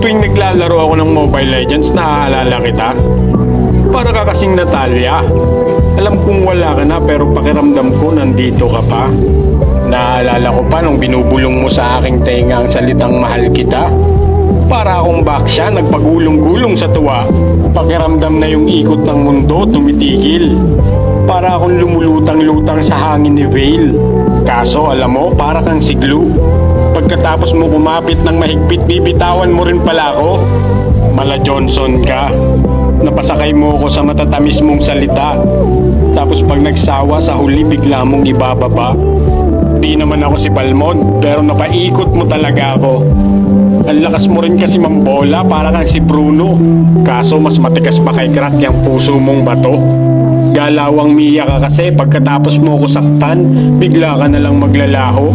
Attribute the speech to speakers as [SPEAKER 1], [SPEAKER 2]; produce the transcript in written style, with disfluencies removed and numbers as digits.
[SPEAKER 1] tuwing naglalaro ako ng Mobile Legends, naaalala kita. Para ka kasing Natalia. Alam kong wala ka na pero pakiramdam ko nandito ka pa. Naaalala ko pa nung binubulong mo sa aking tenga ang salitang mahal kita. Para akong baksya, nagpagulong-gulong sa tuwa. Pakiramdam na yung ikot ng mundo tumitigil. Para akong lumulutang-lutang sa hangin ni Vale. Kaso alam mo, para kang siglo. Pagkatapos mo kumapit ng mahigpit, bibitawan mo rin pala ako. Mala Johnson ka. Napasakay mo ako sa matatamis mong salita. Tapos pag nagsawa sa huli, bigla mong ibababa. Di naman ako si Palmon, pero napaikot mo talaga ako. Ang lakas mo rin kasi mambola, para kang si Bruno. Kaso mas matigas pa kay Crack yung puso mong bato. Galawang Mia ka kasi, pagkatapos mo ako saktan, bigla ka na lang maglalaho.